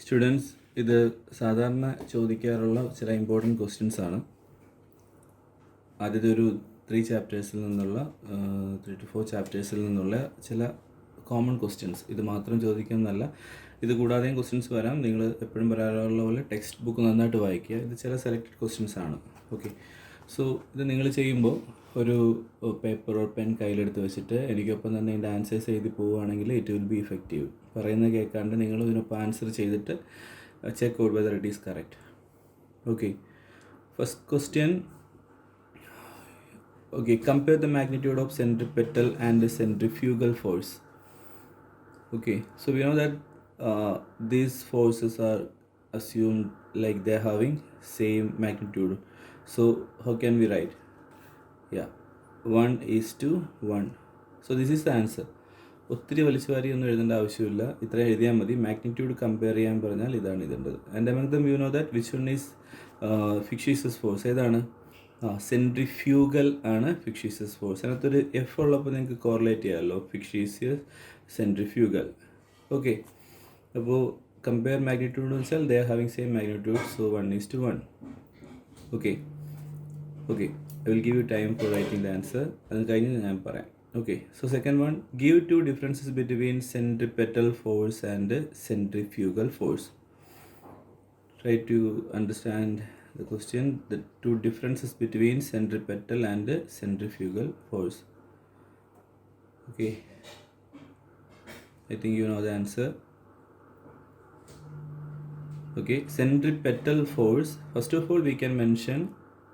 Students, ഇത് സാധാരണ ചോദിക്കാറുള്ള ചില ഇമ്പോർട്ടൻറ്റ് ക്വസ്റ്റ്യൻസ് ആണ്. ആദ്യത്തെ ഒരു 3 ചാപ്റ്റേഴ്സിൽ നിന്നുള്ള 3 to 4 ചാപ്റ്റേഴ്സിൽ നിന്നുള്ള ചില കോമൺ ക്വസ്റ്റ്യൻസ്. ഇത് മാത്രം ചോദിക്കുന്നതല്ല, ഇത് കൂടാതെയും ക്വസ്റ്റ്യൻസ് വരാം. നിങ്ങൾ എപ്പോഴും പറയാറുള്ള പോലെ ടെക്സ്റ്റ് ബുക്ക് നന്നായിട്ട് വായിക്കുക. ഇത് ചില സെലക്റ്റഡ് ക്വസ്റ്റ്യൻസ് ആണ്. ഓക്കെ, സോ ഇത് നിങ്ങൾ ചെയ്യുമ്പോൾ ഒരു പേപ്പർ ഓർ പെൻ കയ്യിലെടുത്ത് വെച്ചിട്ട് എനിക്കൊപ്പം തന്നെ ഇതിൻ്റെ ആൻസേഴ്സ് എഴുതി പോവുകയാണെങ്കിൽ ഇറ്റ് വിൽ ബി ഇഫക്റ്റീവ്. പറയുന്നത് കേൾക്കാണ്ട് നിങ്ങൾ ഇതിനൊപ്പം ആൻസർ ചെയ്തിട്ട് check out whether it is correct. Okay, first question. Okay, compare the magnitude of centripetal and centrifugal force. Okay, so we know that these forces are assumed like they're having same magnitude. So how can we write? Yeah, 1:1. So this is the answer. ഒത്തിരി വലിച്ചു വാരി ഒന്നും എഴുതേണ്ട ആവശ്യമില്ല, ഇത്ര എഴുതിയാൽ മതി. Magnitude compare ചെയ്യാൻ പറഞ്ഞാൽ ഇതാണ് എഴുതേണ്ടത്. And among them you know that which one is fictitious force. ഏതാണ്? സെൻട്രിഫ്യൂഗൽ ആണ് ഫിക്ഷ്യസ് ഫോഴ്സ്. അതിനകത്തൊരു എഫ് ഉള്ളപ്പോൾ നിങ്ങൾക്ക് കോറിലേറ്റ് ചെയ്യാമല്ലോ, ഫിക്ഷ്യസ് സെൻട്രിഫ്യൂഗൽ. ഓക്കെ, അപ്പോൾ കമ്പയർ മാഗ്നിറ്റ്യൂഡ് എന്ന് വെച്ചാൽ they are having same magnitude, so 1:1. Okay okay, I will give you time for writing the answer. അത് കഴിഞ്ഞ് ഞാൻ പറയാം. Okay, so second one, give 2 differences between centripetal force and centrifugal force. Try to understand the question, the 2 differences between centripetal and centrifugal force. Okay, I think you know the answer. Okay, centripetal force, first of all we can mention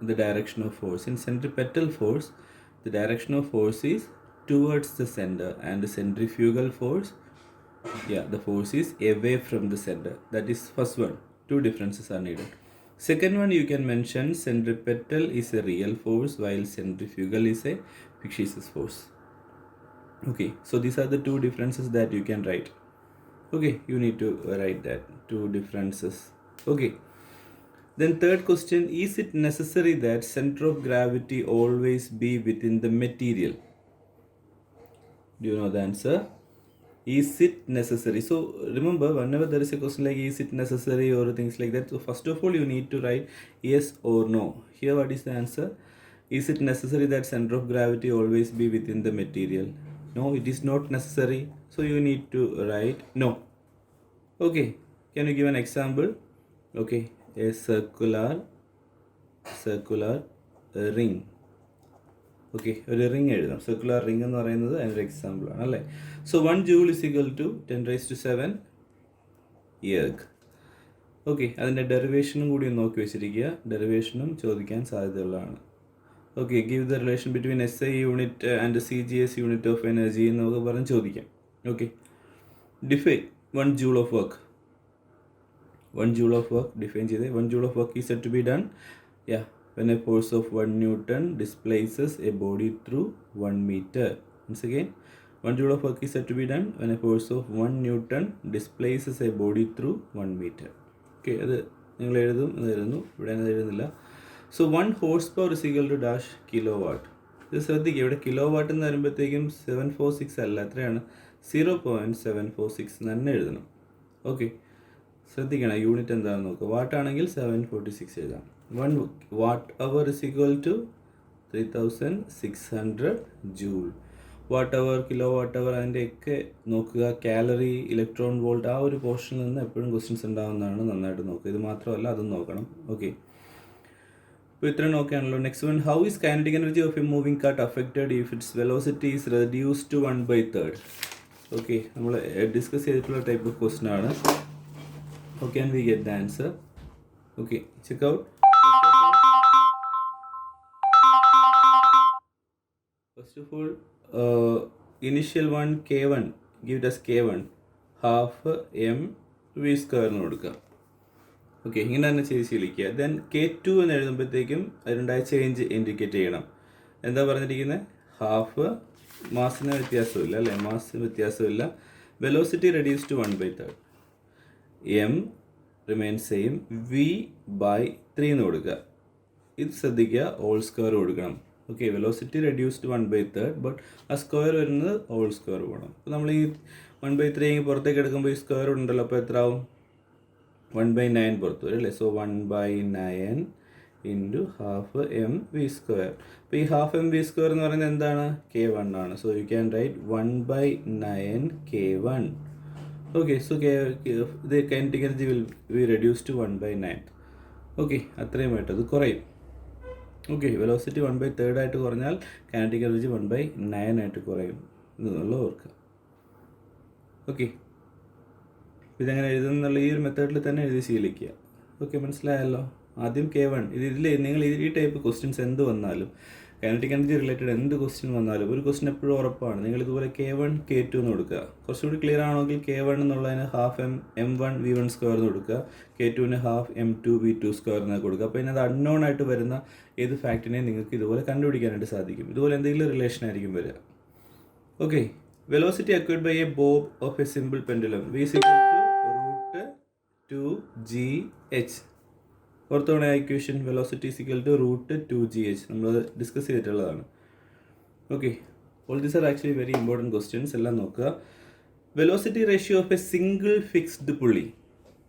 the direction of force. In centripetal force, the direction of force is towards the center, and the centrifugal force, the force is away from the center. That is first one. 2 differences are needed. Second one, you can mention centripetal is a real force while centrifugal is a fictitious force. Okay, so these are the 2 differences that you can write. Okay, you need to write that 2 differences. Okay, then third question, is it necessary that center of gravity always be within the material? Do you know the answer? Is it necessary? So remember, whenever there is a question like is it necessary or things like that, so first of all you need to write yes or no. Here what is the answer? Is it necessary that center of gravity always be within the material? No, it is not necessary, so you need to write no. Okay, can you give an example? Okay, a circular ring. Okay, ഒരു ring എഴുതാം. Circular ring എന്ന് പറയുന്നത് അതിനൊരു എക്സാമ്പിളാണ് അല്ലേ. So 1 joule is equal to 10⁷ erg. Okay, അതിൻ്റെ ഡെറിവേഷനും കൂടി ഒന്ന് നോക്കി വെച്ചിരിക്കുക. ഡെറിവേഷനും ചോദിക്കാൻ സാധ്യതയുള്ളതാണ്. Okay, give the relation between SI unit and CGS unit of energy എന്നൊക്കെ പറഞ്ഞ് ചോദിക്കാം. Okay, define 1 joule of work. 1 joule of work define ചെയ്ത് 1 joule of work is said to be done when a force of 1 Newton displaces a body through 1 meter. Once again, 1 joule of work is said to be done when a force of 1 Newton displaces a body through 1 meter. Okay, അത് നിങ്ങൾ എഴുതുന്നു, ഇവിടെ എഴുതുന്നില്ല. So 1 horsepower is equal to dash kilowatt. ഇത് ശ്രദ്ധിക്കുക, ഇവിടെ kilo watt എന്ന് വരുമ്പോഴത്തേക്കും 746 അല്ല, എത്രയാണ്? 0.746 തന്നെ എഴുതണം. ഓക്കെ, ശ്രദ്ധിക്കണം, യൂണിറ്റ് എന്താണെന്ന് നോക്കുക. വാട്ടാണെങ്കിൽ 746 എഴുതാം. 1 watt hour is equal to 3600 joule. Watt hour, kilowatt hour, അതിൻ്റെയൊക്കെ നോക്കുക. കാലറി, ഇലക്ട്രോൺ വോൾട്ട്, ആ ഒരു പോർഷനിൽ നിന്ന് എപ്പോഴും ക്വസ്റ്റ്യൻസ് ഉണ്ടാകുന്നതാണ്, നന്നായിട്ട് നോക്കുക. ഇത് മാത്രമല്ല, അതും നോക്കണം. ഓക്കെ, ഇപ്പോൾ ഇത്രയും നോക്കുകയാണല്ലോ. Next one, how is kinetic energy of a moving cart affected if its velocity is reduced to 1/3? Okay, നമ്മൾ ഡിസ്കസ് ചെയ്തിട്ടുള്ള ടൈപ്പ് ഓഫ് ക്വസ്റ്റ്യൻ ആണ്. How can we get the answer? Okay, check out. First of all, initial one K1, give it as K1 half mv square എന്ന് കൊടുക്കുക. Okay, ഇങ്ങനെ തന്നെ ചെയ്ത് ശീലിക്കുക. Then K2 എന്ന് എഴുതുമ്പോഴത്തേക്കും അതിനുണ്ടായ change indicate ചെയ്യണം. എന്താ പറഞ്ഞിരിക്കുന്നത്? ഹാഫ്, മാസിന് വ്യത്യാസമില്ല അല്ലേ, മാസിന് വ്യത്യാസമില്ല. Velocity reduce to 1/3, m remain same, v/3 എന്ന് കൊടുക്കുക. ഇത് ശ്രദ്ധിക്കുക, ഹോൾ സ്ക്വയർ കൊടുക്കണം. ഓക്കെ, വെലോസിറ്റി റെഡ്യൂസ്ഡ് 1/3, ബട്ട് ആ സ്ക്വയർ വരുന്നത് ഹോൾ സ്ക്വയർ വേണം. അപ്പോൾ നമ്മൾ ഈ 1/3 പുറത്തേക്ക് എടുക്കുമ്പോൾ ഈ സ്ക്വയർ ഉണ്ടല്ലോ, അപ്പോൾ എത്ര ആവും? 1/9 പുറത്ത് വരും അല്ലേ. So 1/9 into half M V square. അപ്പോൾ ഈ ഹാഫ് എം വി സ്ക്വയർ എന്ന് പറയുന്നത് എന്താണ്? K1 ആണ്. So you can write 1/9 K1. Okay, so ഇത് kinetic energy will be reduce to 1/9. Okay, അത്രയുമായിട്ട് അത് കുറയും. ഓക്കെ, വെലോസിറ്റി 1/3 ആയിട്ട് കുറഞ്ഞാൽ കൈനറ്റിക് എനർജി 1/9 ആയിട്ട് കുറയും എന്നുള്ള ഓർക്കുക. ഓക്കെ, ഇതെങ്ങനെ എഴുതുന്നുള്ള ഈ ഒരു മെത്തേഡിൽ തന്നെ എഴുതി ശീലിക്കുക. ഓക്കെ, മനസ്സിലായല്ലോ. ആദ്യം K1 ഇതിൽ നിങ്ങൾ ഈ ടൈപ്പ് ക്വസ്റ്റ്യൻസ് എന്ത് വന്നാലും, കൈനറ്റിക് എനർജി റിലേറ്റഡ് എന്ത് ക്വസ്റ്റ്യൻ വന്നാലും ഒരു ക്വസ്റ്റ്യൻ എപ്പോഴും ഉറപ്പാണ്. നിങ്ങൾ ഇതുപോലെ K1 K2 എന്ന് കൊടുക്കുക. കുറച്ചുകൂടി ക്ലിയർ ആണെങ്കിൽ K1 എന്നുള്ളതിന് ഹാഫ് M1 V1 സ്ക്വയർ എന്ന് കൊടുക്കുക, K2ന് ഹാഫ് M2 V2 സ്ക്വയർ എന്ന് കൊടുക്കുക. അപ്പോൾ ഇതിനകത്ത് അൺനോൺ ആയിട്ട് വരുന്ന ഏത് ഫാക്റ്റിനെയും നിങ്ങൾക്ക് ഇതുപോലെ കണ്ടുപിടിക്കാനായിട്ട് സാധിക്കും. ഇതുപോലെ എന്തെങ്കിലും റിലേഷൻ ആയിരിക്കും വരിക. Okay, velocity acquired by a bob of a simple pendulum V is equal to √2gh. ഓർത്തോണ equation velocity is equal to √2gh. നമ്മൾ ഡിസ്കസ് ചെയ്തിട്ടുള്ളതാണ്. Okay, all these are actually very important questions. എല്ലാം നോക്കുക. Velocity ratio of a single fixed pulley.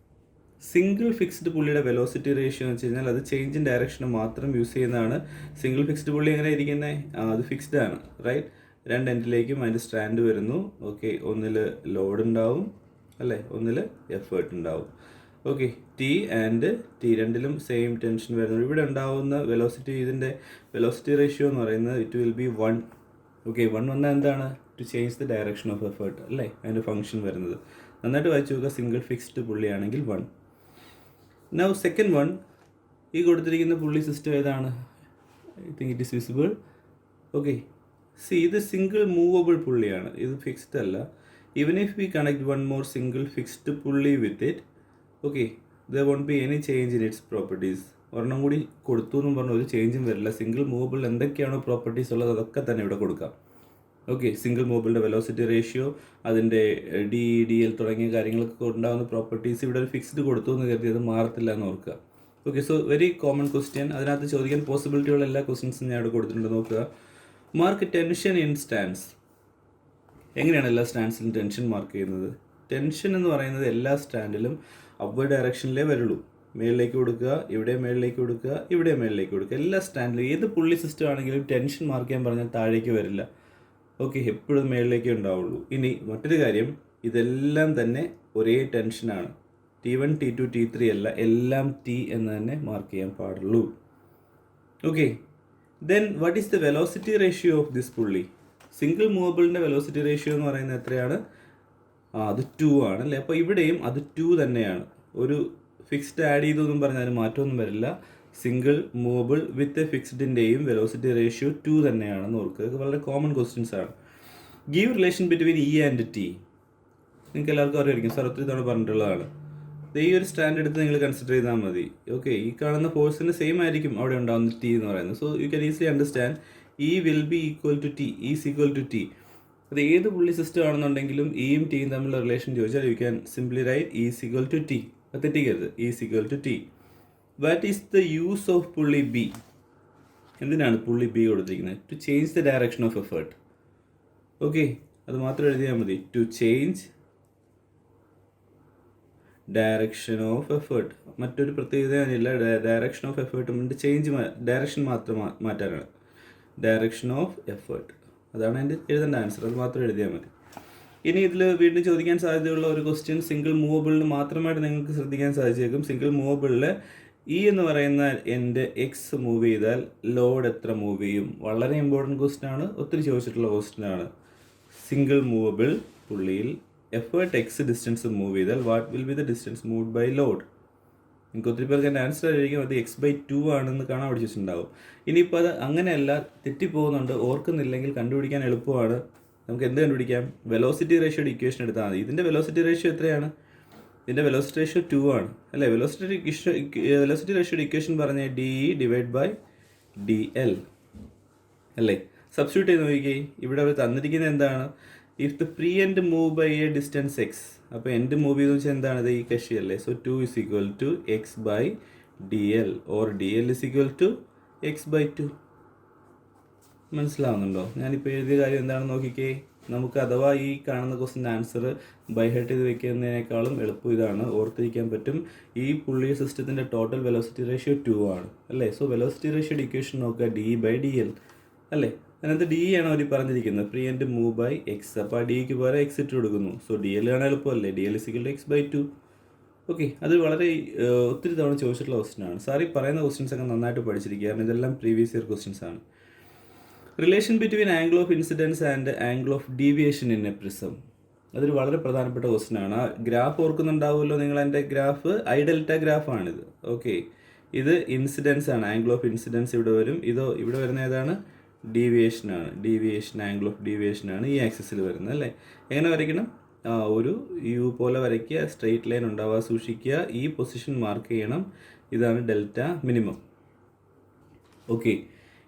Single fixed പുള്ളിയുടെ velocity ratio എന്ന് വെച്ച് കഴിഞ്ഞാൽ അത് ചേഞ്ച് ഇൻ ഡയറക്ഷൻ മാത്രം യൂസ് ചെയ്യുന്നതാണ്. സിംഗിൾ ഫിക്സ്ഡ് പുള്ളി എങ്ങനെ ഇരിക്കുന്നത്? അത് ഫിക്സ്ഡ് ആണ്, റൈറ്റ്. രണ്ട് എൻഡിലേക്കും അതിൻ്റെ സ്റ്റാൻഡ് വരുന്നു. ഓക്കെ, ഒന്നിൽ ലോഡ് ഉണ്ടാവും അല്ലേ, ഒന്നിൽ എഫേർട്ട് ഉണ്ടാവും. ഓക്കെ, ടി ആൻഡ് ടി രണ്ടിലും സെയിം ടെൻഷൻ വരുന്നു. ഇവിടെ ഉണ്ടാവുന്ന വെലോസിറ്റി, ഇതിൻ്റെ വെലോസിറ്റി റേഷ്യോ എന്ന് പറയുന്നത് ഇറ്റ് വിൽ ബി 1. ഓക്കെ, 1 വന്നാൽ എന്താണ്? To change the direction of effort അല്ലേ, അതിൻ്റെ ഫംഗ്ഷൻ വരുന്നത്. നന്നായിട്ട് വായിച്ചു നോക്കുക. സിംഗിൾ ഫിക്സ്ഡ് പുള്ളിയാണെങ്കിൽ 1. നൗ സെക്കൻഡ് വൺ, ഈ കൊടുത്തിരിക്കുന്ന പുള്ളി സിസ്റ്റം ഏതാണ്? I think it is visible. Okay, see, ഇത് സിംഗിൾ മൂവബിൾ പുള്ളിയാണ്, ഇത് ഫിക്സ്ഡ് അല്ല. Even if we connect one more single fixed pulley with it, okay, there won't be any change in its properties. ഒരെണ്ണം കൂടി കൊടുത്തു എന്നും പറഞ്ഞാൽ ഒരു ചേഞ്ചും വരില്ല. സിംഗിൾ മൂവബിൾ എന്തൊക്കെയാണോ പ്രോപ്പർട്ടീസ് ഉള്ളത് അതൊക്കെ തന്നെ ഇവിടെ കൊടുക്കാം. ഓക്കെ, സിംഗിൾ മൂവബിളിൻ്റെ വെലോസിറ്റി റേഷ്യോ, അതിൻ്റെ DL തുടങ്ങിയ കാര്യങ്ങളൊക്കെ ഉണ്ടാകുന്ന പ്രോപ്പർട്ടീസ് ഇവിടെ ഒരു ഫിക്സ്ഡ് കൊടുത്തു എന്ന് കരുതി അത് മാറത്തില്ല എന്ന് ഓർക്കുക. Okay, so very common question. അതിനകത്ത് ചോദിക്കാൻ പോസിബിലിറ്റിയുള്ള എല്ലാ ക്വസ്റ്റ്യൻസും ഞാൻ ഇവിടെ കൊടുത്തിട്ടുണ്ട്. നോക്കുക. Mark tension in stands. എങ്ങനെയാണ് എല്ലാ സ്റ്റാൻഡ്സിലും ടെൻഷൻ മാർക്ക് ചെയ്യുന്നത്? ടെൻഷൻ എന്ന് പറയുന്നത് എല്ലാ സ്റ്റാൻഡിലും അപ്വേർഡ് ഡയറക്ഷനിലേ വരുള്ളൂ. മേളിലേക്ക് കൊടുക്കുക, ഇവിടെ മേളിലേക്ക് കൊടുക്കുക, ഇവിടെ മേളിലേക്ക് കൊടുക്കുക. എല്ലാ സ്റ്റാൻഡിലും ഏത് പുള്ളി സിസ്റ്റം ആണെങ്കിലും ടെൻഷൻ മാർക്ക് ചെയ്യാൻ പറഞ്ഞാൽ താഴേക്ക് വരില്ല. ഓക്കെ, എപ്പോഴും മേളിലേക്കേ ഉണ്ടാവുള്ളൂ. ഇനി മറ്റൊരു കാര്യം, ഇതെല്ലാം തന്നെ ഒരേ ടെൻഷനാണ്. T1 T2 T3 അല്ല, എല്ലാം T എന്ന് തന്നെ മാർക്ക് ചെയ്യാൻ പാടുള്ളൂ. Okay, then what is the velocity ratio of this പുള്ളി? സിംഗിൾ മൂവബിളിൻ്റെ വെലോസിറ്റി റേഷ്യോ എന്ന് പറയുന്നത് എത്രയാണ്? അത് 2 ആണ് അല്ലേ. അപ്പോൾ ഇവിടെയും അത് 2 തന്നെയാണ്. ഒരു ഫിക്സ്ഡ് ആഡ് ചെയ്തൊന്നും പറഞ്ഞാൽ മാറ്റമൊന്നും വരില്ല. സിംഗിൾ മൂവബിൾ വിത്ത് ഫിക്സ്ഡിൻ്റെയും വെലോസിറ്റി റേഷ്യോ 2 തന്നെയാണെന്ന് ഓർക്കുക. ഇത് വളരെ കോമൺ ക്വസ്റ്റ്യൻസ് ആണ്. Give relation between E and T. നിങ്ങൾക്ക് എല്ലാവർക്കും അറിയായിരിക്കും, സർ ഒത്തിരി തവണ പറഞ്ഞിട്ടുള്ളതാണ്. ഈ ഒരു സ്റ്റാൻഡ് എടുത്ത് നിങ്ങൾ കൺസിഡർ ചെയ്താൽ മതി. ഓക്കെ, ഈ കാണുന്ന ഫോഴ്സിന് സെയിം ആയിരിക്കും അവിടെ ഉണ്ടാകുന്ന T എന്ന് പറയുന്നത്. So you can easily understand E will be equal to T. E is equal to T. അത് ഏത് പുള്ളി സിസ്റ്റം ആണെന്നുണ്ടെങ്കിലും ഇയും ടിയും തമ്മിലുള്ള റിലേഷൻ ചോദിച്ചാൽ you can simply write E is equal to T. അത് തെറ്റിക്കരുത്. E is equal to T. What is the use of pulley B? എന്തിനാണ് പുള്ളി B കൊടുത്തിരിക്കുന്നത്? To change the direction of effort. Okay, അത് മാത്രം എഴുതിയാൽ മതി. To change direction of effort. മറ്റൊരു പ്രത്യേകതയില്ല. Direction of effort change direction മാത്രം മാറ്റാനാണ്. ഡയറക്ഷൻ ഓഫ് എഫേർട്ട്, അതാണ് അതിൻ്റെ എഴുതേണ്ട ആൻസർ. അത് മാത്രം എഴുതിയാൽ മതി. ഇനി ഇതിൽ വീണ്ടും ചോദിക്കാൻ സാധ്യതയുള്ള ഒരു ക്വസ്റ്റ്യൻ സിംഗിൾ മൂവബിളിന് മാത്രമായിട്ട് നിങ്ങൾക്ക് ശ്രദ്ധിക്കാൻ സാധിച്ചേക്കും. സിംഗിൾ മൂവബിളിൽ E എന്ന് പറയുന്ന എൻ്റെ എക്സ് മൂവ് ചെയ്താൽ ലോഡ് എത്ര മൂവ് ചെയ്യും? വളരെ ഇമ്പോർട്ടൻറ്റ് ക്വസ്റ്റ്യൻ ആണ്, ഒത്തിരി ചോദിച്ചിട്ടുള്ള ക്വസ്റ്റ്യൻ ആണ്. സിംഗിൾ മൂവബിൾ പുള്ളിയിൽ എഫേർട്ട് എക്സ് ഡിസ്റ്റൻസ് മൂവ് ചെയ്താൽ what will be the distance moved by load? നിങ്ങൾക്ക് ഒത്തിരി പേർക്ക് എൻ്റെ ആൻസർ ആയിരിക്കും അത് x/2 ആണെന്ന് കാണാൻ പഠിച്ചിട്ടുണ്ടാവും. ഇനിയിപ്പോൾ അത് അങ്ങനെയല്ല, തെറ്റിപ്പോകുന്നുണ്ട്, ഓർക്കുന്നില്ലെങ്കിൽ കണ്ടുപിടിക്കാൻ എളുപ്പമാണ്. നമുക്ക് എന്ത് കണ്ടുപിടിക്കാം? വെലോസിറ്റി റേഷ്യോയുടെ ഇക്വേഷൻ എടുത്താൽ മതി. ഇതിൻ്റെ വെലോസിറ്റി റേഷ്യോ എത്രയാണ്? ഇതിൻ്റെ വെലോസിറ്റി റേഷ്യോ 2 ആണ് അല്ലേ. വെലോസിറ്റി റേഷ്യോയുടെ ഇക്വേഷൻ പറഞ്ഞാൽ DE/dl അല്ലേ. സബ്സ്റ്റിറ്റ്യൂട്ട് ചെയ്ത് നോക്കിക്കേ. ഇവിടെ അവർ തന്നിരിക്കുന്നത് എന്താണ്? If the free end move by a distance x, അപ്പോൾ എൻഡ് മൂവ് ചെയ്തെന്ന് വെച്ചാൽ എന്താണ്? ഇത് ഈ കക്ഷി അല്ലേ. So 2 is equal to x/dl or dl is equal to x/2. മനസ്സിലാവുന്നുണ്ടോ? ഞാനിപ്പോൾ എഴുതിയ കാര്യം എന്താണെന്ന് നോക്കിക്കേ. നമുക്ക് അഥവാ ഈ കാണുന്ന ക്വസ്റ്റിൻ്റെ ആൻസർ ബൈ ഹെർട്ട് ചെയ്ത് വെക്കുന്നതിനേക്കാളും എളുപ്പം ഇതാണ്, ഓർത്തിരിക്കാൻ പറ്റും. ഈ പുള്ളി സിസ്റ്റത്തിൻ്റെ ടോട്ടൽ വെലോസിറ്റി റേഷ്യോ 2 ആണ് അല്ലേ. സോ വെലോസിറ്റി റേഷ്യോയുടെ ഇക്വേഷൻ നോക്കുക, d/dl അല്ലേ. അതിനകത്ത് ഡി ആണ് അവർ പറഞ്ഞിരിക്കുന്നത്, free end move by x. അപ്പോൾ ആ ഡിക്ക് പകരം എക്സ് ഇട്ട് കൊടുക്കുന്നു. സോ ഡി എൽ ആണ് എളുപ്പമല്ലേ, dl = x/2. ഓക്കെ, അത് വളരെ ഒത്തിരി തവണ ചോദിച്ചിട്ടുള്ള ക്വസ്റ്റ്യനാണ്. സാർ ഈ പറയുന്ന ക്വസ്റ്റ്യൻസ് ഒക്കെ നന്നായിട്ട് പഠിച്ചിരിക്കുക, കാരണം ഇതെല്ലാം പ്രീവിയസ് ഇയർ ക്വസ്റ്റ്യൻസ് ആണ്. Relation between angle of incidents and angle of deviation in A prism. അതൊരു വളരെ പ്രധാനപ്പെട്ട ക്വസ്റ്റ്യനാണ്. ആ ഗ്രാഫ് ഓർക്കുന്നുണ്ടാവുമല്ലോ നിങ്ങൾ, എൻ്റെ ഗ്രാഫ് I∆ ഗ്രാഫാണിത്. ഓക്കെ, ഇത് ഇൻസിഡൻസ് ആണ്, ആംഗിൾ ഓഫ് ഇൻസിഡൻസ് ഇവിടെ വരും. ഇതോ ഇവിടെ വരുന്ന ഏതാണ്, ഡീവിയേഷനാണ്. ഡീവിയേഷൻ, ആംഗിൾ ഓഫ് ഡീവിയേഷനാണ് ഈ ആക്സിസിൽ വരുന്നത് അല്ലേ. എങ്ങനെ വരയ്ക്കണം, ഒരു യു പോലെ വരയ്ക്കുക, സ്ട്രെയിറ്റ് ലൈൻ ഉണ്ടാവുക, സൂക്ഷിക്കുക, ഈ പൊസിഷൻ മാർക്ക് ചെയ്യണം. ഇതാണ് ഡെൽറ്റ മിനിമം. ഓക്കെ,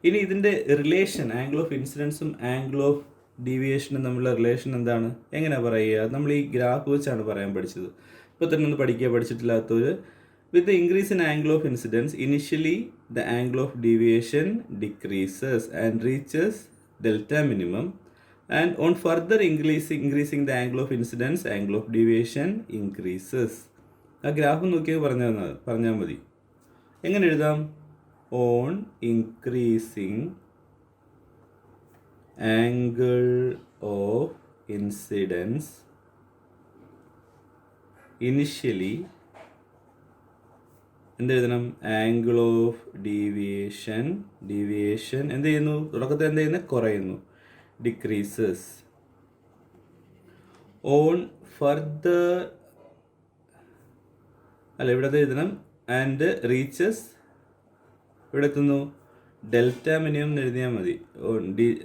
ഇനി ഇതിൻ്റെ റിലേഷൻ, ആംഗിൾ ഓഫ് ഇൻസിഡൻസും ആംഗിൾ ഓഫ് ഡീവിയേഷനും തമ്മിലുള്ള റിലേഷൻ എന്താണ്, എങ്ങനെ പറയുക, നമ്മൾ ഈ ഗ്രാഫ് വെച്ചാണ് പറയാൻ പഠിച്ചത്. ഇപ്പോൾ തന്നെ ഒന്ന് പഠിച്ചിട്ടില്ലാത്തവർ, with the increase in angle of incidence, initially the angle of deviation decreases and reaches delta minimum, and on further increasing the angle of incidence, angle of deviation increases. ആ ഗ്രാഫ് നോക്കിയാൽ പറഞ്ഞാൽ മതി. എങ്ങനെ എഴുതാം, on increasing angle of incidence initially എന്തെഴുതണം, angle of deviation എന്ത് ചെയ്യുന്നു, തുടക്കത്തിൽ എന്ത് ചെയ്യുന്നത്, കുറയുന്നു, ഡിക്രീസസ്. ഓൺ ഫർദർ അല്ല, ഇവിടെ എഴുതണം, ആൻഡ് റീച്ചസ്, ഇവിടെ എത്തുന്നു ഡെൽറ്റ മിനിമം എന്ന് എഴുതിയാൽ മതി.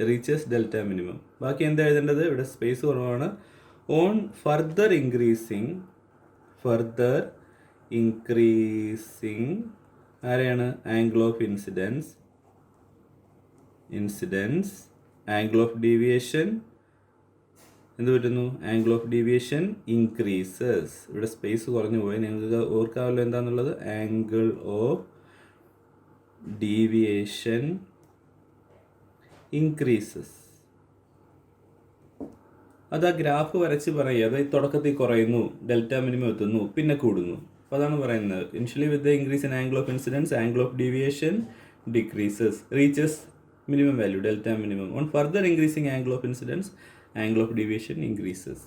Reaches delta minimum. ബാക്കി എന്താ എഴുതേണ്ടത്, ഇവിടെ സ്പേസ് കുറവാണ്. ഓൺ ഫർദർ ഇൻക്രീസിങ് ആരെയാണ്, angle of incidents, angle of deviation എന്ത് പറ്റുന്നു, ആംഗിൾ ഓഫ് ഡീവിയേഷൻ ഇൻക്രീസസ്. ഇവിടെ സ്പേസ് കുറഞ്ഞു പോയി, നിങ്ങൾക്ക് ഓർക്കാമല്ലോ എന്താണെന്നുള്ളത്, ആംഗിൾ ഓഫ് ഡീവിയേഷൻ ഇൻക്രീസസ്. അത് ആ ഗ്രാഫ് വരച്ച് പറയുക, അത് തുടക്കത്തിൽ കുറയുന്നു, ഡെൽറ്റ മിനിമം എത്തുന്നു, പിന്നെ കൂടുന്നു. അപ്പോൾ അതാണ് പറയുന്നത്, initially with the increase in angle of incidents, angle of deviation decreases, reaches minimum value delta minimum. On further increasing angle of incidence, angle of deviation increases.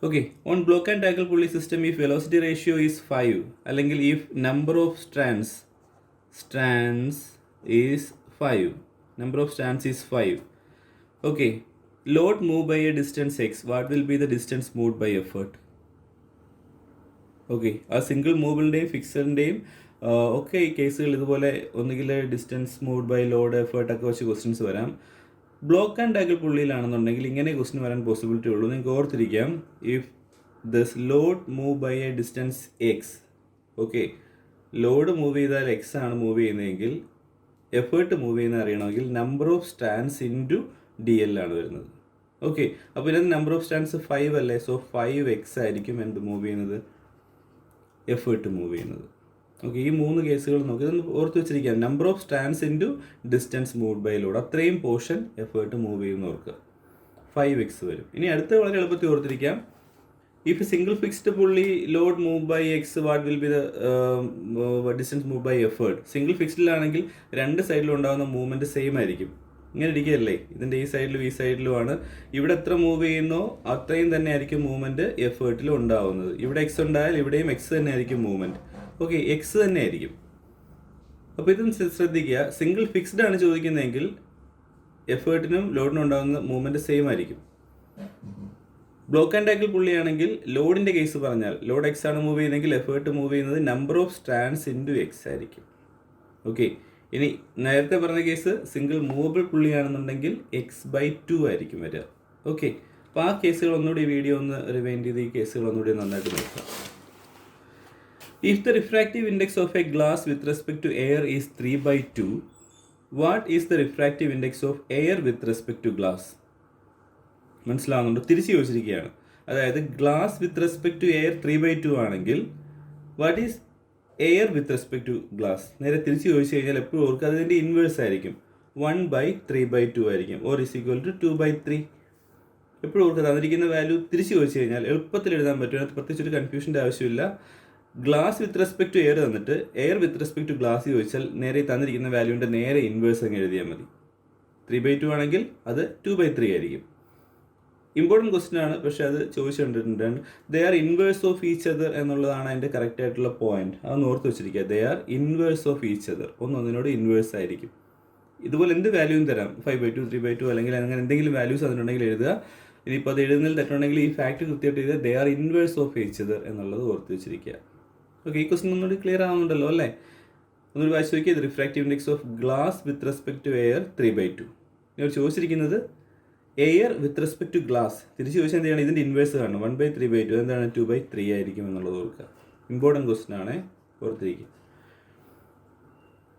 Okay, on block and tackle pulley system, if velocity ratio is 5 അല്ലെങ്കിൽ if number of strands is 5, number of strands is 5. Okay, load moved by a distance x, what will be the distance moved by effort? Okay, ആ single മൂവബിളിൻ്റെയും ഫിക്സഡിൻ്റെയും ഒക്കെ ഈ കേസുകൾ ഇതുപോലെ ഒന്നുകിൽ distance moved by load, എഫേർട്ടൊക്കെ വെച്ച് questions വരാം. Block and tackle പുള്ളിയിലാണെന്നുണ്ടെങ്കിൽ ഇങ്ങനെ question വരാൻ പോസിബിലിറ്റി ഉള്ളൂ. നിങ്ങൾക്ക് ഓർത്തിരിക്കാം, if this load move by a distance X, okay, load move ചെയ്താൽ എക്സ് ആണ് മൂവ് ചെയ്യുന്നതെങ്കിൽ എഫേർട്ട് മൂവ് ചെയ്യുന്നത് അറിയണമെങ്കിൽ number of stands into DL ആണ് വരുന്നത്. ഓക്കെ, അപ്പോൾ ഇതിനകത്ത് നമ്പർ ഓഫ് സ്റ്റാൻഡ്സ് 5 അല്ലേ. സോ 5x ആയിരിക്കും എന്ത് മൂവ് ചെയ്യുന്നത്, എഫേർട്ട് മൂവ് ചെയ്യുന്നത്. ഓക്കെ, ഈ 3 കേസുകൾ നോക്കി ഇതൊന്ന് ഓർത്ത് വെച്ചിരിക്കാം. Number of stands into distance moved by load, അത്രയും പോർഷൻ എഫേർട്ട് മൂവ് ചെയ്യുന്ന ഓർക്കുക, 5x വരും. ഇനി അടുത്ത വളരെ എളുപ്പത്തിൽ ഓർത്തിരിക്കാം, if single fixed pulley load move by X, what will be the distance move by effort. Single ഫിക്സ്ഡിലാണെങ്കിൽ രണ്ട് സൈഡിലും ഉണ്ടാകുന്ന മൂവ്മെൻറ്റ് സെയിം ആയിരിക്കും. ഇങ്ങനെ ഇരിക്കുകയല്ലേ, ഇതിൻ്റെ ഈ സൈഡിലും ഈ സൈഡിലുമാണ്. ഇവിടെ എത്ര മൂവ് ചെയ്യുന്നോ അത്രയും തന്നെ ആയിരിക്കും മൂവ്മെൻറ്റ് എഫേർട്ടിലും ഉണ്ടാവുന്നത്. ഇവിടെ എക്സ് ഉണ്ടായാൽ ഇവിടെയും എക്സ് തന്നെ ആയിരിക്കും മൂവ്മെൻറ്റ്. ഓക്കെ, എക്സ് തന്നെ ആയിരിക്കും. അപ്പോൾ ഇതും ശ്രദ്ധിക്കുക, സിംഗിൾ ഫിക്സ്ഡ് ആണ് ചോദിക്കുന്നതെങ്കിൽ എഫേർട്ടിനും ലോഡിനും ഉണ്ടാകുന്ന മൂവ്മെൻറ്റ് സെയിം ആയിരിക്കും. ബ്ലോക്ക് ആൻഡ് ടാക്കിൾ പുള്ളിയാണെങ്കിൽ ലോഡിൻ്റെ കേസ് പറഞ്ഞാൽ ലോഡ് എക്സ് ആണ് മൂവ് ചെയ്യുന്നതെങ്കിൽ എഫേർട്ട് മൂവ് ചെയ്യുന്നത് number of stands into X ആയിരിക്കും. ഓക്കെ, ഇനി നേരത്തെ പറഞ്ഞ കേസ് സിംഗിൾ മൂവബിൾ പുള്ളിയാണെന്നുണ്ടെങ്കിൽ x/2 ആയിരിക്കും വരിക. ഓക്കെ, അപ്പോൾ ആ കേസുകൾ ഒന്നുകൂടി വീഡിയോ ഒന്ന് റിവൈൻഡ് ചെയ്ത് ഈ കേസുകൾ ഒന്നുകൂടി നന്നായിട്ട് നോക്കാം. If the refractive index of a glass with respect to air is 3/2, what is the refractive index of air with respect to glass? മനസ്സിലാവുന്നുണ്ടോ? തിരിച്ച് ചോദിച്ചിരിക്കുകയാണ്. അതായത് glass with respect to air 3/2 ആണെങ്കിൽ what is air with respect to glass? നേരെ തിരിച്ച് ചോദിച്ചു കഴിഞ്ഞാൽ എപ്പോഴും ഓർക്കുക അതിൻ്റെ ഇൻവേഴ്സ് ആയിരിക്കും, 1/3/2 ആയിരിക്കും, ഓർ ഇസ് ഈക്വൽ ടു 2/3. എപ്പോഴും ഓർക്കുക, തന്നിരിക്കുന്ന വാല്യൂ തിരിച്ച് ചോദിച്ചു കഴിഞ്ഞാൽ എളുപ്പത്തിൽ എഴുതാൻ പറ്റും. അതിനകത്ത് പ്രത്യേകിച്ച് ഒരു കൺഫ്യൂഷൻ്റെ ആവശ്യമില്ല. Glass with respect to air തന്നിട്ട് air with respect to glass ചോദിച്ചാൽ നേരെ തന്നിരിക്കുന്ന വാല്യൂവിൻ്റെ നേരെ ഇൻവേഴ്സ് അങ്ങ് എഴുതിയാൽ മതി. 3/2 ആണെങ്കിൽ അത് 2/3 ആയിരിക്കും. ഇമ്പോർട്ടൻറ്റ് ക്വസ്റ്റ്യൻ ആണ്, പക്ഷേ അത് ചോദിച്ചിട്ടുണ്ട്. They are inverse of each other എന്നുള്ളതാണ് അതിൻ്റെ കറക്റ്റ് ആയിട്ടുള്ള പോയിന്റ്. അതൊന്ന് ഓർത്ത് വെച്ചിരിക്കുക. They are inverse of each other, ഒന്നൊന്നിനോട് ഇൻവേഴ്സ് ആയിരിക്കും. ഇതുപോലെ എന്ത് വാല്യൂവും തരാം, 5/2, 3/2 അല്ലെങ്കിൽ അങ്ങനെ എന്തെങ്കിലും വാല്യൂസ് അതിനുണ്ടെങ്കിൽ എഴുതുക. ഇനിയിപ്പോൾ അത് എഴുതുന്നതിൽ തെറ്റുണ്ടെങ്കിൽ ഈ ഫാക്ട് കൃത്യമായിട്ട് എഴുതുക. ദേ are inverse of each other എന്നുള്ളത് ഓർത്ത് വെച്ചിരിക്കുക. ഓക്കെ, ഈ ക്വസ്റ്റ്യൻ ഒന്നുകൂടി ക്ലിയർ ആവുന്നുണ്ടല്ലോ അല്ലേ? ഒന്നൊരു വായിച്ച് നോക്കിയത് refractive index of glass with respect to air 3/2. ഇവർ ചോദിച്ചിരിക്കുന്നത് air with respect to glass. തിരിച്ച് ചോദിച്ചാൽ എന്ത് ചെയ്യണം, ഇതിൻ്റെ ഇൻവേഴ്സ് കാണണം. 1/3/2 എന്താണ് 2/3 ആയിരിക്കും എന്നുള്ളത് ഓർക്കുക. ഇമ്പോർട്ടൻറ്റ് ക്വസ്റ്റ്യൻ ആണ്, ഓർത്തിരിക്കുക.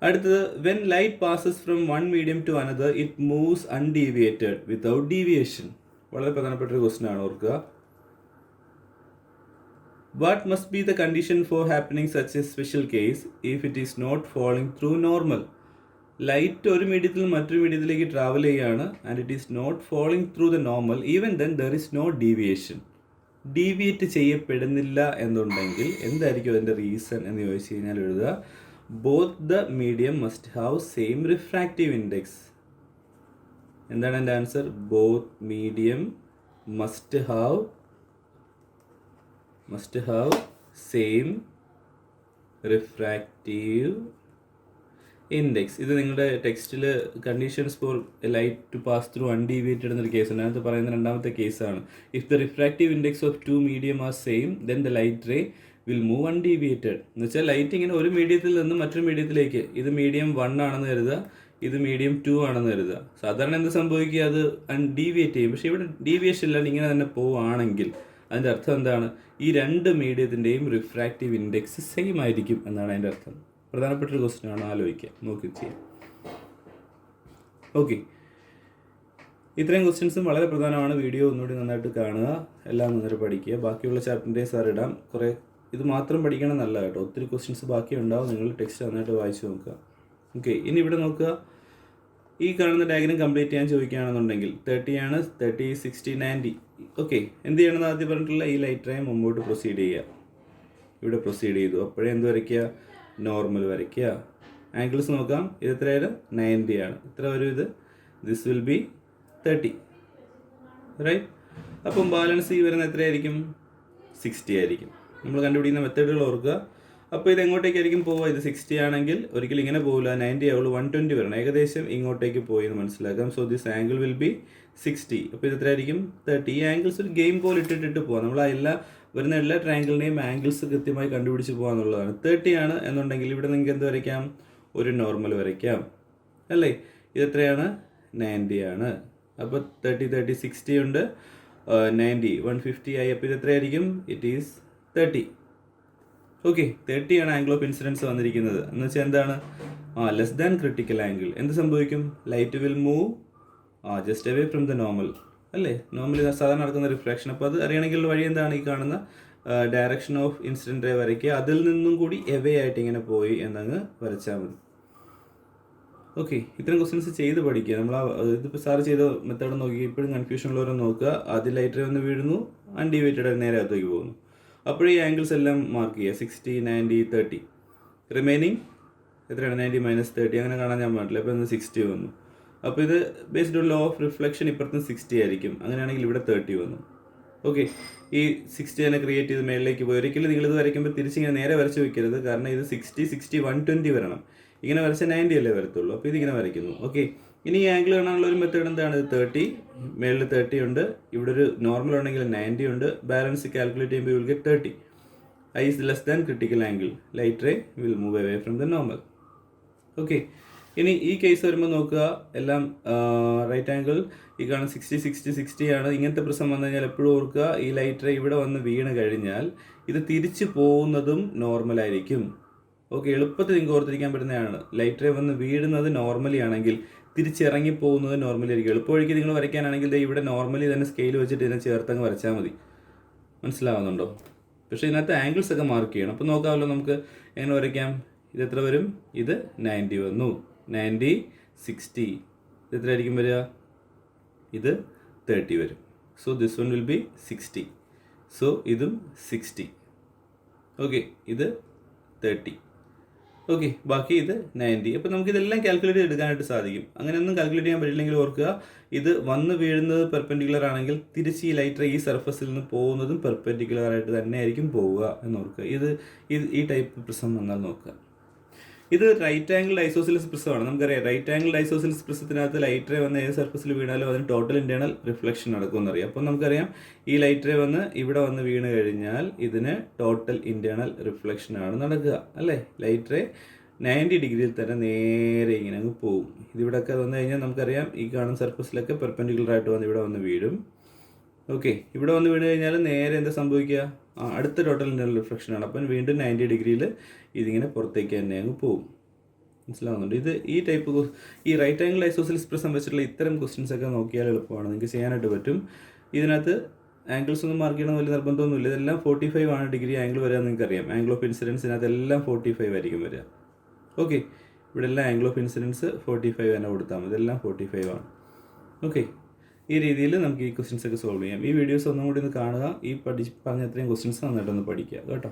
അടുത്തത്, when light passes from one medium to another it moves undeviated without deviation. വളരെ പ്രധാനപ്പെട്ട ഒരു ക്വസ്റ്റ്യൻ ആണ്, ഓർക്കുക. What must be the condition for happening such a special case if it is not falling through normal? Light ഒരു മീഡിയത്തിൽ നിന്ന് മറ്റൊരു മീഡിയത്തിലേക്ക് ട്രാവൽ ചെയ്യുകയാണ് and it is not falling through the normal, even then there is no deviation. Deviate ചെയ്യപ്പെടുന്നില്ല എന്നുണ്ടെങ്കിൽ എന്തായിരിക്കും അതിൻ്റെ റീസൺ എന്ന് ചോദിച്ചു കഴിഞ്ഞാൽ എഴുതുക, both the medium must have same refractive index. എന്താണ് എൻ്റെ answer? Both medium must have same refractive index. ഇത് നിങ്ങളുടെ ടെക്സ്റ്റിൽ conditions for light to pass through undeviated എന്നൊരു കേസുണ്ട്. അതിനകത്ത് പറയുന്ന രണ്ടാമത്തെ കേസാണ്. If the refractive index of 2 medium are same then the light ray will move undeviated. എന്ന് വെച്ചാൽ ലൈറ്റ് ഇങ്ങനെ ഒരു മീഡിയത്തിൽ നിന്ന് മറ്റൊരു മീഡിയത്തിലേക്ക്, ഇത് മീഡിയം 1 ആണെന്ന് കരുതുക, ഇത് മീഡിയം 2 ആണെന്ന് കരുതുക. സാധാരണ എന്ത് സംഭവിക്കുക, അത് അൺഡീവിയേറ്റ് ചെയ്യും. പക്ഷേ ഇവിടെ ഡീവിയേഷൻ ഇല്ലാണ്ട് ഇങ്ങനെ തന്നെ പോവുകയാണെങ്കിൽ അതിൻ്റെ അർത്ഥം എന്താണ്? ഈ രണ്ട് മീഡിയത്തിൻ്റെയും റിഫ്രാക്റ്റീവ് ഇൻഡെക്സ് സെയിം ആയിരിക്കും എന്നാണ് അതിൻ്റെ അർത്ഥം. പ്രധാനപ്പെട്ടൊരു ക്വസ്റ്റ്യൻ ആണ്, ആലോചിക്കുക, നോക്കി ചെയ്യാം. ഓക്കെ, ഇത്രയും ക്വസ്റ്റ്യൻസും വളരെ പ്രധാനമാണ്. വീഡിയോ ഒന്നുകൂടി നന്നായിട്ട് കാണുക, എല്ലാം നന്നായിട്ട് പഠിക്കുക. ബാക്കിയുള്ള ചാപ്റ്ററിൻ്റെ സാർ ഇടാം. കുറേ ഇത് മാത്രം പഠിക്കണം എന്നല്ല കേട്ടോ, ഒത്തിരി ക്വസ്റ്റ്യൻസ് ബാക്കി ഉണ്ടാവും. നിങ്ങൾ ടെക്സ്റ്റ് നന്നായിട്ട് വായിച്ച് നോക്കുക. ഓക്കെ, ഇനി ഇവിടെ നോക്കുക. ഈ കാണുന്ന ഡയഗ്രം കംപ്ലീറ്റ് ചെയ്യാൻ ചോദിക്കുകയാണെന്നുണ്ടെങ്കിൽ 30 ആണ്, 30, 60, 90. ഓക്കെ, എന്ത് ചെയ്യണമെന്ന് ആദ്യം പറഞ്ഞിട്ടുള്ള ഈ ലൈറ്റ് റേ മുമ്പോട്ട് പ്രൊസീഡ് ചെയ്യുക. ഇവിടെ പ്രൊസീഡ് ചെയ്തു. അപ്പോഴേ എന്ത് വരയ്ക്കുക? നോർമൽ വരയ്ക്കുക. ആംഗിൾസ് നോക്കാം. ഇത് എത്രയാണ്? 90 ആണ്. ഇത്ര വരും ഇത്. This will be 30, right? അപ്പം ബാലൻസ് ഈ വരുന്ന എത്രയായിരിക്കും? 60 ആയിരിക്കും. നമ്മൾ കണ്ടുപിടിക്കുന്ന മെത്തേഡുകൾ ഓർക്കുക. അപ്പോൾ ഇത് എങ്ങോട്ടേക്കായിരിക്കും പോവുക? ഇത് 60 ആണെങ്കിൽ ഒരിക്കലും ഇങ്ങനെ പോകില്ല, 90 ആവുള്ളൂ, 120 വരണം. ഏകദേശം ഇങ്ങോട്ടേക്ക് പോയി എന്ന് മനസ്സിലാക്കാം. So this angle will be 60. അപ്പോൾ ഇത് എത്രയായിരിക്കും? 30. ഈ ആംഗിൾസ് ഒരു ഗെയിം പോലെ ഇട്ടിട്ട് പോകാം. നമ്മൾ വരുന്ന എല്ലാ ട്രയാങ്കിളിനെയും ആംഗിൾസ് കൃത്യമായി കണ്ടുപിടിച്ച് പോകാന്നുള്ളതാണ്. 30 ആണ് എന്നുണ്ടെങ്കിൽ ഇവിടെ നിങ്ങൾക്ക് എന്ത് വരയ്ക്കാം? ഒരു നോർമൽ വരയ്ക്കാം, അല്ലേ? ഇത് എത്രയാണ്? 90 ആണ്. അപ്പോൾ 30, 30, 60 ഉണ്ട്, 90, 150 ആയി. അപ്പോൾ ഇത് എത്രയായിരിക്കും? It is 30. ഓക്കെ, 30 ആണ് ആംഗിൾ ഓഫ് ഇൻസിഡൻസ് വന്നിരിക്കുന്നത്. എന്ന് വെച്ചാൽ എന്താണ്? Less than critical angle. എന്ത് സംഭവിക്കും? Light will move just away from the normal, അല്ലേ? നോർമലി സാധാരണ നടക്കുന്ന റിഫ്രാക്ഷൻ. അപ്പോൾ അത് അറിയണമെങ്കിൽ വഴി എന്താണ്? ഈ കാണുന്ന ഡയറക്ഷൻ ഓഫ് ഇൻസിഡൻറ്റ് റേ വരയ്ക്കുക. അതിൽ നിന്നും കൂടി എവേ ആയിട്ട് ഇങ്ങനെ പോയി എന്നങ്ങ് വരച്ചാൽ മതി. ഓക്കെ, ഇത്തരം ക്വസ്റ്റ്യൻസ് ചെയ്ത് പഠിക്കുക. നമ്മൾ ഇതിപ്പോൾ സാറ് ചെയ്ത മെത്തേഡ് നോക്കി ഇപ്പോഴും കൺഫ്യൂഷൻ ഉള്ളവരെ നോക്കുക. ആദ്യം ലൈറ്റ് റേ വന്ന് വീഴുന്നു, അൺഡിവൈറ്റഡ് നേരെ അകത്തേക്ക് പോകുന്നു. അപ്പോൾ ഈ ആംഗിൾസ് എല്ലാം മാർക്ക് ചെയ്യുക. 60, 90, 30. റിമൈനിങ് എത്രയാണ്? 90 - 30. അങ്ങനെ കാണാൻ ഞാൻ പാടില്ല. അപ്പോൾ ഇന്ന് 60 വന്നു. അപ്പോൾ ഇത് based on law of reflection ഇപ്പുറത്തും 60 ആയിരിക്കും. അങ്ങനെയാണെങ്കിൽ ഇവിടെ 30 വന്നു. ഓക്കെ, ഈ 60 തന്നെ ക്രിയേറ്റ് ചെയ്ത് മേളിലേക്ക് പോയി. ഒരിക്കലും നിങ്ങളിത് വരയ്ക്കുമ്പോൾ തിരിച്ചിങ്ങനെ നേരെ വരച്ച് വയ്ക്കരുത്. കാരണം ഇത് 60, 60, 120 വരണം. ഇങ്ങനെ വരച്ച 90 അല്ലേ വരത്തുള്ളൂ. അപ്പോൾ ഇതിങ്ങനെ വരയ്ക്കുന്നു. ഓക്കെ, ഇനി ഈ ആംഗിൾ കാണാനുള്ള ഒരു മെത്തേഡ് എന്താണ്? 30, മേളിൽ 30 ഉണ്ട്, ഇവിടെ ഒരു നോർമൽ ഉണ്ടെങ്കിൽ 90 ഉണ്ട്. ബാലൻസ് കാൽക്കുലേറ്റ് ചെയ്യുമ്പോൾ will get 30. I is less than critical angle. Light ray will move away from the normal. Okay, ഇനി ഈ കേസ് വരുമ്പോൾ നോക്കുക. എല്ലാം റൈറ്റ് ആംഗിൾ ഈ കാണുന്ന 60, 60, 60 ആണ്. ഇങ്ങനത്തെ പ്രശ്നം വന്നു കഴിഞ്ഞാൽ എപ്പോഴും ഓർക്കുക, ഈ ലൈറ്റ് റേ ഇവിടെ വന്ന് വീണ് കഴിഞ്ഞാൽ ഇത് തിരിച്ചു പോകുന്നതും നോർമലായിരിക്കും. ഓക്കെ, എളുപ്പത്തിൽ നിങ്ങൾക്ക് ഓർത്തിരിക്കാൻ പറ്റുന്നതാണ്. ലൈറ്റ് റേ വന്ന് വീഴുന്നത് നോർമലി ആണെങ്കിൽ തിരിച്ചിറങ്ങി പോകുന്നത് നോർമലി ആയിരിക്കും. എളുപ്പവഴിക്ക് നിങ്ങൾ വരയ്ക്കാനാണെങ്കിൽ ഇവിടെ നോർമലി തന്നെ സ്കെയിൽ വെച്ചിട്ട് ഇതിനെ ചേർത്തങ്ങ് വരച്ചാൽ മതി. മനസ്സിലാവുന്നുണ്ടോ? പക്ഷേ ഇതിനകത്ത് ആംഗിൾസ് ഒക്കെ മാർക്ക് ചെയ്യണം. അപ്പോൾ നോക്കാമല്ലോ നമുക്ക് എങ്ങനെ വരയ്ക്കാം. ഇത് എത്ര വരും? ഇത് 90 വന്നു. 90, 60. ഇത് എത്ര ആയിരിക്കും വരിക? ഇത് 30 വരും. So this one will be 60. So ഇതും 60. ഓക്കെ, ഇത് 30. ഓക്കെ, ബാക്കി ഇത് 90. അപ്പോൾ നമുക്ക് ഇതെല്ലാം കാൽക്കുലേറ്റ് എടുക്കാനായിട്ട് സാധിക്കും. അങ്ങനെയൊന്നും കാൽക്കുലേറ്റ് ചെയ്യാൻ പറ്റില്ലെങ്കിൽ ഓർക്കുക, ഇത് വന്ന് വീഴുന്നത് പെർപെൻഡിക്കുലർ ആണെങ്കിൽ തിരിച്ച് ഈ ലൈറ്റ് റേ ഈ സർഫസിൽ നിന്ന് പോകുന്നതും പെർപെൻഡിക്കുലർ ആയിട്ട് തന്നെ ആയിരിക്കും പോവുക എന്ന് ഓർക്കുക. ഈ ടൈപ്പ് പ്രിസം വന്നാൽ നോക്കുക. ഇത് റൈറ്റ് ആംഗിൾ ഐസോസിലിസ് പ്രിസമാണ്. നമുക്കറിയാം റൈറ്റ് ആംഗിൾ ഐസോസിലിസ് പ്രിസത്തിനകത്ത് ലൈറ്റ് റേ വന്ന് ഏത് സർഫസിൽ വീണാലും അതിന് ടോട്ടൽ ഇൻറ്റേർണൽ റിഫ്ലക്ഷൻ നടക്കുമെന്നറിയാം. അപ്പോൾ നമുക്കറിയാം ഈ ലൈറ്റ് റേ വന്ന് ഇവിടെ വന്ന് വീണ് കഴിഞ്ഞാൽ ഇതിന് ടോട്ടൽ ഇൻറ്റേർണൽ റിഫ്ലക്ഷനാണ് നടക്കുക, അല്ലേ? ലൈറ്റ് റേ 90 ഡിഗ്രിയിൽ തന്നെ നേരെ ഇങ്ങനെ അങ്ങ് പോകും. ഇതിവിടെയൊക്കെ വന്നു കഴിഞ്ഞാൽ നമുക്കറിയാം ഈ കാണുന്ന സർഫസിലൊക്കെ പെർപെൻഡിക്കുലർ ആയിട്ട് വന്ന് ഇവിടെ വന്ന് വീഴും. ഓക്കെ, ഇവിടെ വന്ന് വീണ് കഴിഞ്ഞാൽ നേരെ എന്താ സംഭവിക്കുക? അടുത്ത ടോട്ടൽ ഇൻറ്റേർണൽ റിഫ്ലക്ഷനാണ്. അപ്പം വീണ്ടും 90 ഡിഗ്രിയിൽ ഇതിങ്ങനെ പുറത്തേക്ക് തന്നെ അങ്ങ് പോകും. മനസ്സിലാവുന്നുണ്ട്? ഇത് ഈ റൈറ്റ് ആംഗിൾ ഐസോസിലിസ് പ്രിസം വെച്ചിട്ടുള്ള ഇത്തരം ക്വസ്റ്റ്യൻസ് ഒക്കെ നോക്കിയാൽ എളുപ്പമാണ്, നിങ്ങൾക്ക് ചെയ്യാനായിട്ട് പറ്റും. ഇതിനകത്ത് ആംഗിൾസ് ഒന്നും മാർക്ക് ചെയ്യണം വലിയ നിർബന്ധമൊന്നുമില്ല. ഇതെല്ലാം 45 ആണ് ഡിഗ്രി ആംഗിൾ വരിക, നിങ്ങൾക്ക് അറിയാം. ആംഗിൾ ഓഫ് ഇൻസിഡൻസിനകത്ത് എല്ലാം 45 ആയിരിക്കും വരിക. ഓക്കെ, ഇവിടെ എല്ലാം ആംഗിൾ ഓഫ് ഇൻസിഡൻസ് 45 തന്നെ കൊടുത്താൽ മതി. ഇതെല്ലാം 45 ആണ്. ഓക്കെ, ഈ രീതിയിൽ നമുക്ക് ഈ ക്വസ്റ്റ്യൻസ് ഒക്കെ സോൾവ് ചെയ്യാം. ഈ വീഡിയോസ് ഒന്നും കൂടി ഒന്ന് കാണുക. പറഞ്ഞ അത്രയും ക്വസ്റ്റ്യൻസ് നന്നായിട്ടൊന്ന് പഠിക്കുക കേട്ടോ.